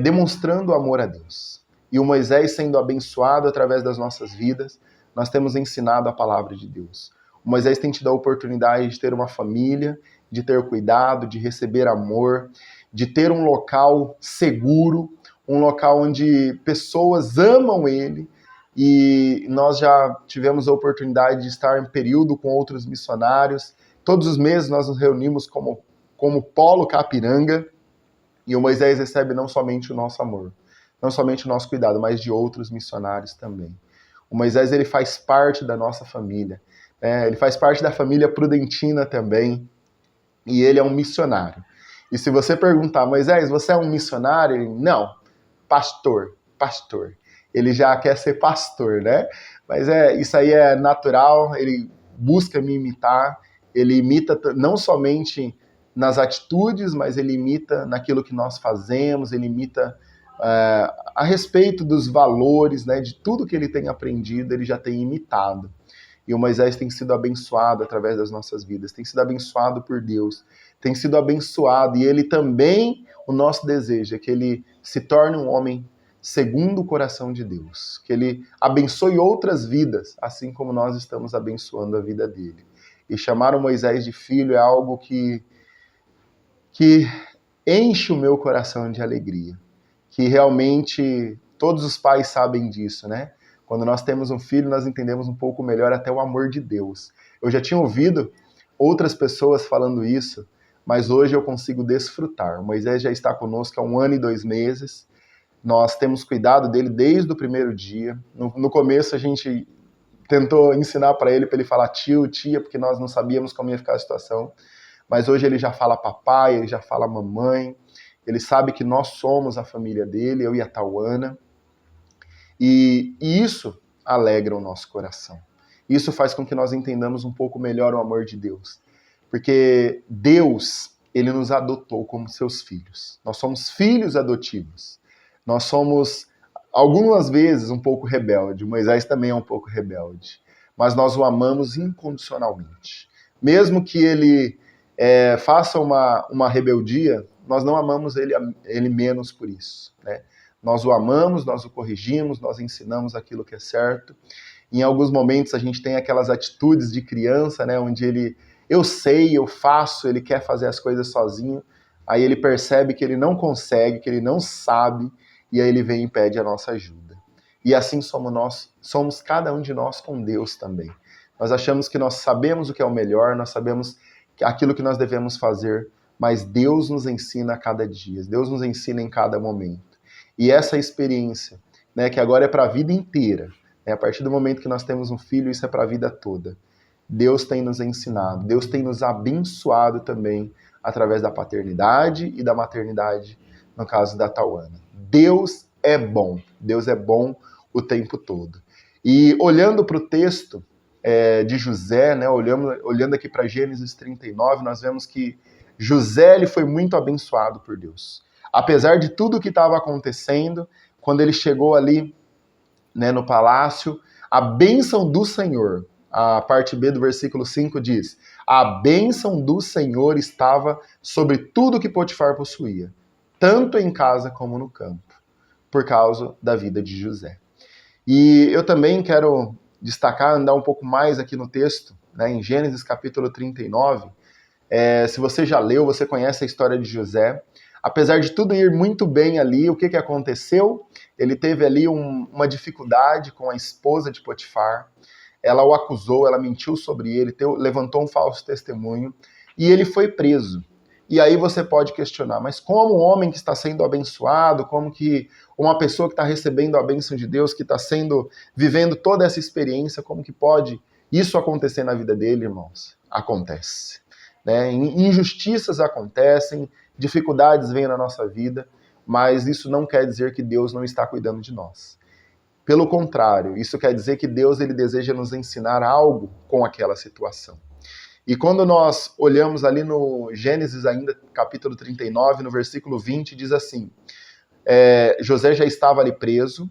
demonstrando amor a Deus. E o Moisés sendo abençoado através das nossas vidas, nós temos ensinado a palavra de Deus. O Moisés tem tido a oportunidade de ter uma família, de ter cuidado, de receber amor, de ter um local seguro, um local onde pessoas amam ele. E nós já tivemos a oportunidade de estar em período com outros missionários. Todos os meses nós nos reunimos como Polo Capiranga, e o Moisés recebe não somente o nosso amor, não somente o nosso cuidado, mas de outros missionários também. O Moisés, ele faz parte da nossa família, ele faz parte da família Prudentina também, e ele é um missionário. E se você perguntar, Moisés, você é um missionário? Ele, não, pastor. Ele já quer ser pastor, né? Mas isso aí é natural, ele busca me imitar, ele imita não somente nas atitudes, mas ele imita naquilo que nós fazemos, ele imita a respeito dos valores, né, de tudo que ele tem aprendido, ele já tem imitado. E o Moisés tem sido abençoado através das nossas vidas, tem sido abençoado por Deus, tem sido abençoado, e ele também, o nosso desejo é que ele se torne um homem segundo o coração de Deus, que ele abençoe outras vidas, assim como nós estamos abençoando a vida dele. E chamar o Moisés de filho é algo que enche o meu coração de alegria, que realmente todos os pais sabem disso, né? Quando nós temos um filho, nós entendemos um pouco melhor até o amor de Deus. Eu já tinha ouvido outras pessoas falando isso, mas hoje eu consigo desfrutar. O Moisés já está conosco há 1 ano e 2 meses, nós temos cuidado dele desde o primeiro dia. No começo a gente tentou ensinar para ele falar tio, tia, porque nós não sabíamos como ia ficar a situação. Mas hoje ele já fala papai, ele já fala mamãe, ele sabe que nós somos a família dele, eu e a Tauana, e isso alegra o nosso coração. Isso faz com que nós entendamos um pouco melhor o amor de Deus, porque Deus, ele nos adotou como seus filhos. Nós somos filhos adotivos. Nós somos, algumas vezes, um pouco rebelde. O Moisés também é um pouco rebelde, mas nós o amamos incondicionalmente. Mesmo que ele faça uma rebeldia, nós não amamos ele menos por isso, né? Nós o amamos, nós o corrigimos, nós ensinamos aquilo que é certo. Em alguns momentos a gente tem aquelas atitudes de criança, né, onde eu sei, eu faço, ele quer fazer as coisas sozinho, aí ele percebe que ele não consegue, que ele não sabe, e aí ele vem e pede a nossa ajuda. E assim somos cada um de nós com Deus também. Nós achamos que nós sabemos o que é o melhor, nós sabemos aquilo que nós devemos fazer, mas Deus nos ensina a cada dia, Deus nos ensina em cada momento. E essa experiência, né, que agora é para a vida inteira, né, a partir do momento que nós temos um filho, isso é para a vida toda. Deus tem nos ensinado, Deus tem nos abençoado também através da paternidade e da maternidade, no caso da Tauana. Deus é bom o tempo todo. E olhando para o texto de José, né, olhando aqui para Gênesis 39, nós vemos que José ele foi muito abençoado por Deus. Apesar de tudo que estava acontecendo, quando ele chegou ali, né, no palácio, a bênção do Senhor, a parte B do versículo 5 diz: a bênção do Senhor estava sobre tudo que Potifar possuía, tanto em casa como no campo, por causa da vida de José. E eu também quero destacar, andar um pouco mais aqui no texto, né, em Gênesis capítulo 39, se você já leu, você conhece a história de José. Apesar de tudo ir muito bem ali, o que aconteceu? Ele teve ali uma dificuldade com a esposa de Potifar, ela o acusou, ela mentiu sobre ele, levantou um falso testemunho, e ele foi preso. E aí você pode questionar, mas como um homem que está sendo abençoado, como que uma pessoa que está recebendo a bênção de Deus, que está vivendo toda essa experiência, como que pode isso acontecer na vida dele, irmãos? Acontece, né? Injustiças acontecem, dificuldades vêm na nossa vida, mas isso não quer dizer que Deus não está cuidando de nós. Pelo contrário, isso quer dizer que Deus ele deseja nos ensinar algo com aquela situação. E quando nós olhamos ali no Gênesis ainda, capítulo 39, no versículo 20, diz assim, José já estava ali preso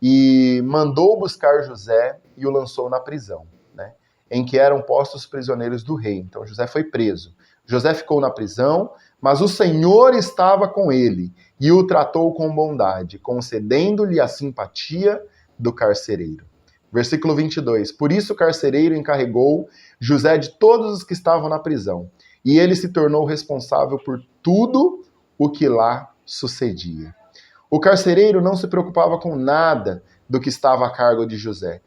e mandou buscar José e o lançou na prisão, né, em que eram postos prisioneiros do rei. Então José foi preso. José ficou na prisão, mas o Senhor estava com ele e o tratou com bondade, concedendo-lhe a simpatia do carcereiro. Versículo 22. Por isso o carcereiro encarregou José de todos os que estavam na prisão, e ele se tornou responsável por tudo o que lá sucedia. O carcereiro não se preocupava com nada do que estava a cargo de José.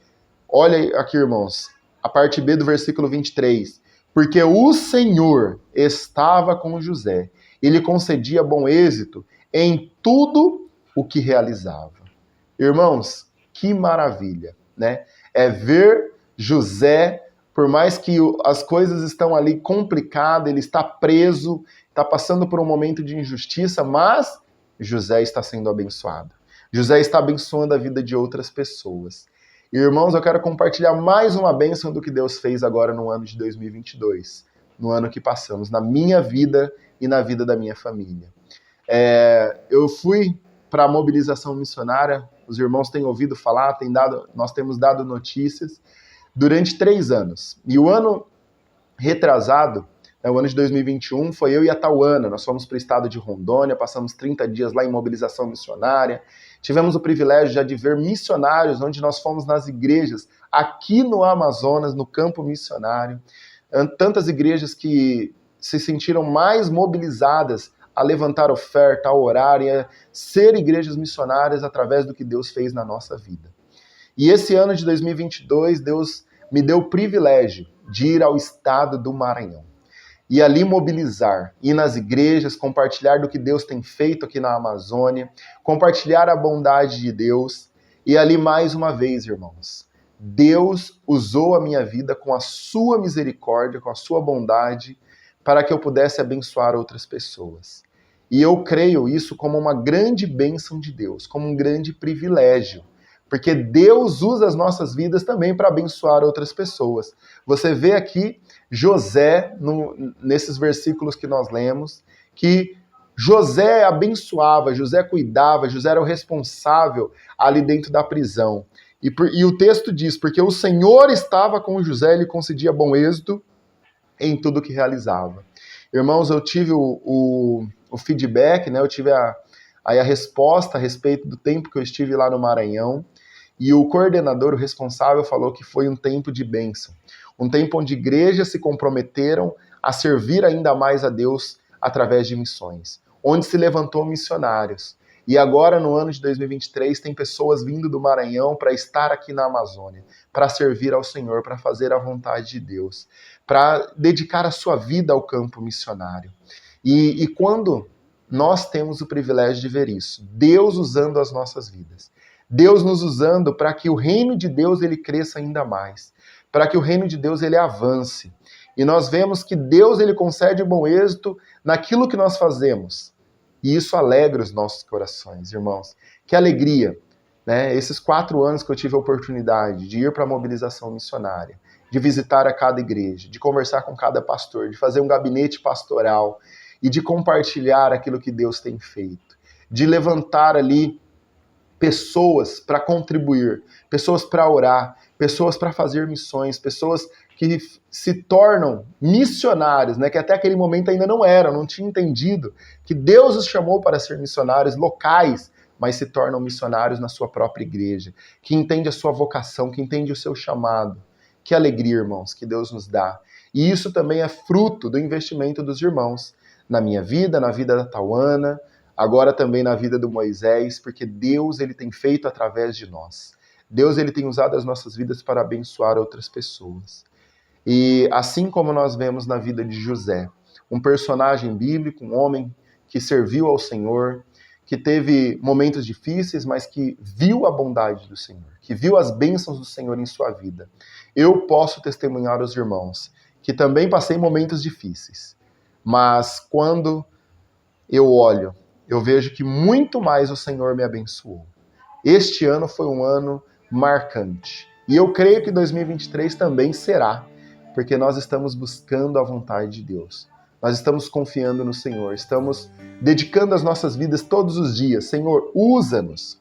Olha aqui, irmãos, a parte B do versículo 23. Porque o Senhor estava com José, ele concedia bom êxito em tudo o que realizava. Irmãos, que maravilha, né? É ver José, por mais que as coisas estão ali complicadas, ele está preso, está passando por um momento de injustiça, mas José está sendo abençoado. José está abençoando a vida de outras pessoas. E, irmãos, eu quero compartilhar mais uma bênção do que Deus fez agora no ano de 2022, no ano que passamos, na minha vida e na vida da minha família. Eu fui para a mobilização missionária, os irmãos têm ouvido falar, nós temos dado notícias, durante 3 anos. E o ano retrasado, o ano de 2021, foi eu e a Tauana. Nós fomos para o estado de Rondônia, passamos 30 dias lá em mobilização missionária. Tivemos o privilégio já de ver missionários, onde nós fomos nas igrejas, aqui no Amazonas, no campo missionário. Tantas igrejas que se sentiram mais mobilizadas a levantar oferta, a orar e a ser igrejas missionárias através do que Deus fez na nossa vida. E esse ano de 2022, Deus me deu o privilégio de ir ao estado do Maranhão. E ali mobilizar, ir nas igrejas, compartilhar do que Deus tem feito aqui na Amazônia, compartilhar a bondade de Deus. E ali, mais uma vez, irmãos, Deus usou a minha vida com a sua misericórdia, com a sua bondade, para que eu pudesse abençoar outras pessoas. E eu creio isso como uma grande bênção de Deus, como um grande privilégio. Porque Deus usa as nossas vidas também para abençoar outras pessoas. Você vê aqui José, nesses versículos que nós lemos, que José abençoava, José cuidava, José era o responsável ali dentro da prisão. E o texto diz, porque o Senhor estava com José, ele concedia bom êxito em tudo que realizava. Irmãos, eu tive o feedback, né? Eu tive a resposta a respeito do tempo que eu estive lá no Maranhão. E o coordenador, o responsável, falou que foi um tempo de bênção. Um tempo onde igrejas se comprometeram a servir ainda mais a Deus através de missões. Onde se levantou missionários. E agora, no ano de 2023, tem pessoas vindo do Maranhão para estar aqui na Amazônia, para servir ao Senhor, para fazer a vontade de Deus, para dedicar a sua vida ao campo missionário. E quando nós temos o privilégio de ver isso, Deus usando as nossas vidas, Deus nos usando para que o reino de Deus ele cresça ainda mais, para que o reino de Deus ele avance. E nós vemos que Deus ele concede bom êxito naquilo que nós fazemos. E isso alegra os nossos corações, irmãos. Que alegria, né? Esses 4 anos que eu tive a oportunidade de ir para a mobilização missionária, de visitar a cada igreja, de conversar com cada pastor, de fazer um gabinete pastoral e de compartilhar aquilo que Deus tem feito, de levantar ali pessoas para contribuir, pessoas para orar, pessoas para fazer missões, pessoas que se tornam missionários, né? Que até aquele momento ainda não tinham entendido que Deus os chamou para ser missionários locais, mas se tornam missionários na sua própria igreja, que entende a sua vocação, que entende o seu chamado. Que alegria, irmãos, que Deus nos dá. E isso também é fruto do investimento dos irmãos na minha vida, na vida da Tauana, agora também na vida do Moisés, porque Deus ele tem feito através de nós. Deus ele tem usado as nossas vidas para abençoar outras pessoas. E assim como nós vemos na vida de José, um personagem bíblico, um homem que serviu ao Senhor, que teve momentos difíceis, mas que viu a bondade do Senhor, que viu as bênçãos do Senhor em sua vida. Eu posso testemunhar aos irmãos que também passei momentos difíceis, mas quando eu olho, eu vejo que muito mais o Senhor me abençoou. Este ano foi um ano marcante. E eu creio que 2023 também será, porque nós estamos buscando a vontade de Deus. Nós estamos confiando no Senhor, estamos dedicando as nossas vidas todos os dias. Senhor, usa-nos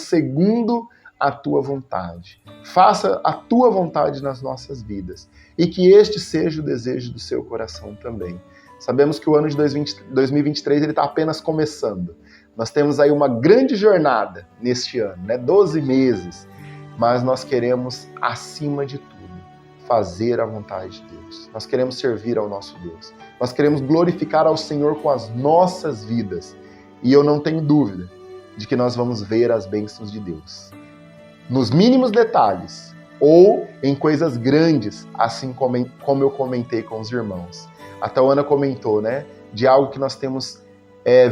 segundo a Tua vontade. Faça a Tua vontade nas nossas vidas e que este seja o desejo do seu coração também. Sabemos que o ano de 2023 ele está apenas começando. Nós temos aí uma grande jornada neste ano, né? 12 meses, mas nós queremos, acima de tudo, fazer a vontade de Deus. Nós queremos servir ao nosso Deus. Nós queremos glorificar ao Senhor com as nossas vidas. E eu não tenho dúvida de que nós vamos ver as bênçãos de Deus. Nos mínimos detalhes, ou em coisas grandes, assim como eu comentei com os irmãos. A Tauana comentou, né, de algo que nós temos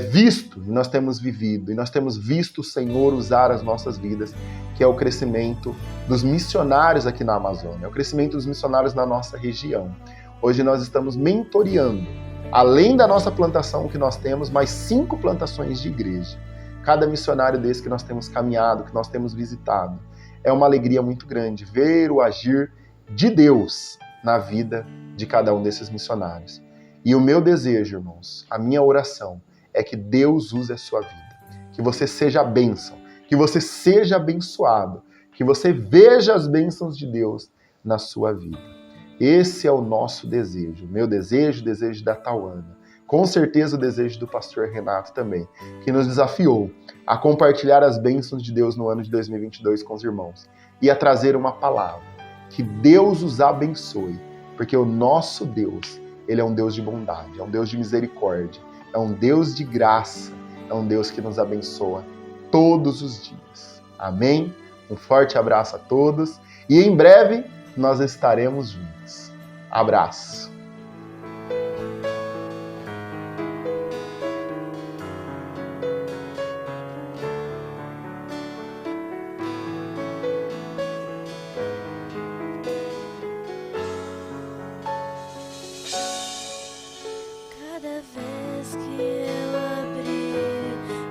visto, e nós temos vivido, e nós temos visto o Senhor usar as nossas vidas, que é o crescimento dos missionários aqui na Amazônia, é o crescimento dos missionários na nossa região. Hoje nós estamos mentoreando, além da nossa plantação que nós temos, mais 5 plantações de igreja. Cada missionário desse que nós temos caminhado, que nós temos visitado, é uma alegria muito grande ver o agir de Deus na vida de cada um desses missionários. E o meu desejo, irmãos, a minha oração é que Deus use a sua vida, que você seja a bênção, que você seja abençoado, que você veja as bênçãos de Deus na sua vida. Esse é o nosso desejo, o meu desejo, o desejo da Tauana. Com certeza o desejo do pastor Renato também, que nos desafiou a compartilhar as bênçãos de Deus no ano de 2022 com os irmãos e a trazer uma palavra. Que Deus os abençoe, porque o nosso Deus, Ele é um Deus de bondade, é um Deus de misericórdia, é um Deus de graça, é um Deus que nos abençoa todos os dias. Amém? Um forte abraço a todos e em breve nós estaremos juntos. Abraço. Cada vez que eu abri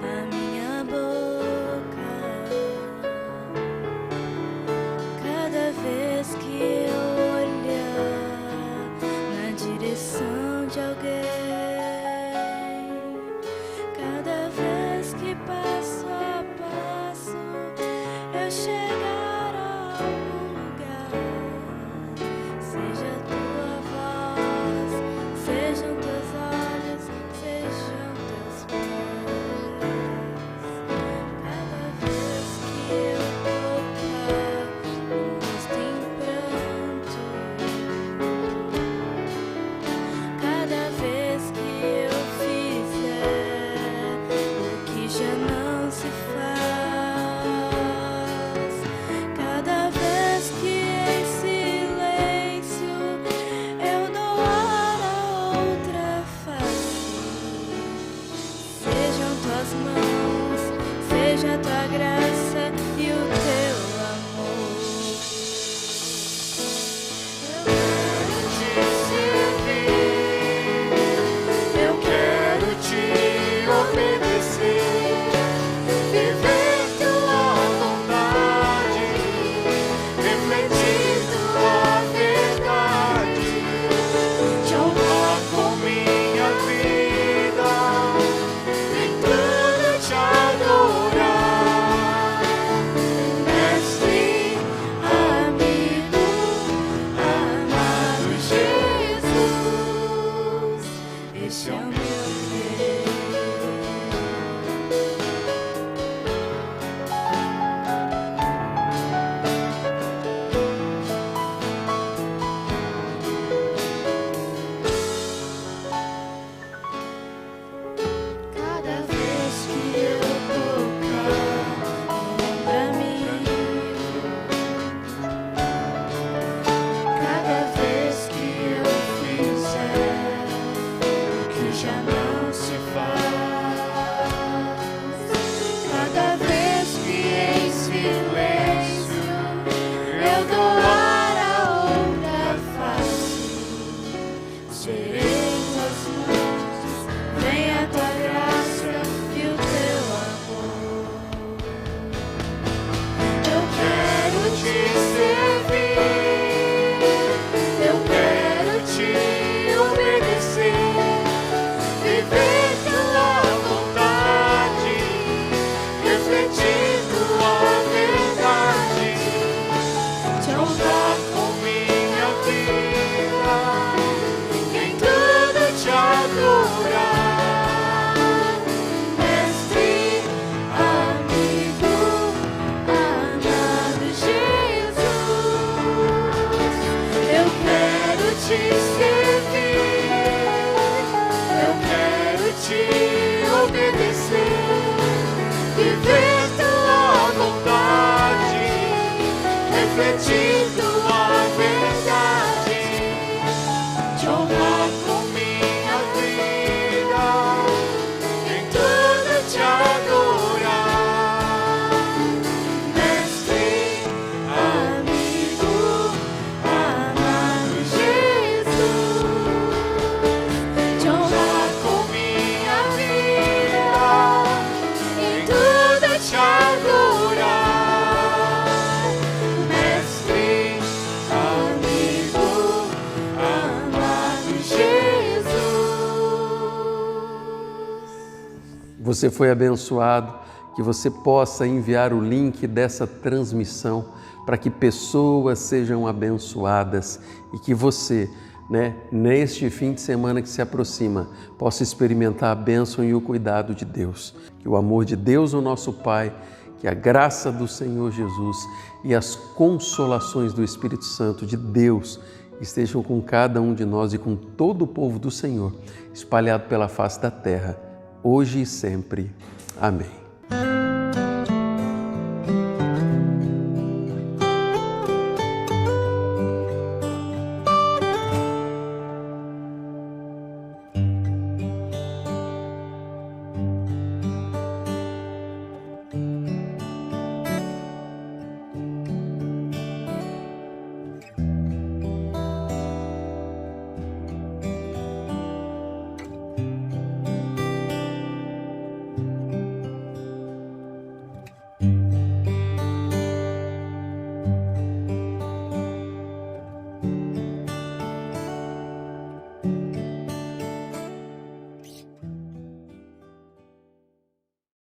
a minha boca, cada vez que eu olhar na direção de alguém, cada vez que passo a passo eu chegar a algum lugar, seja a tua voz, sejam teus olhos, sejam teus pés. Cada vez que eu tocar um rosto em pranto, cada vez que eu fizer o que já não se faz, cada vez que em silêncio eu dou ar a outra face, sejam tuas mãos, seja a tua graça e o teu amor. Eu quero te obedecer, viver tua vontade, refletir tua verdade, te honrar com minha vida, em tudo te adorar. você foi abençoado, que você possa enviar o link dessa transmissão para que pessoas sejam abençoadas e que você, neste fim de semana que se aproxima, possa experimentar a bênção e o cuidado de Deus. Que o amor de Deus, o nosso Pai, que a graça do Senhor Jesus e as consolações do Espírito Santo de Deus estejam com cada um de nós e com todo o povo do Senhor, espalhado pela face da terra, hoje e sempre. Amém.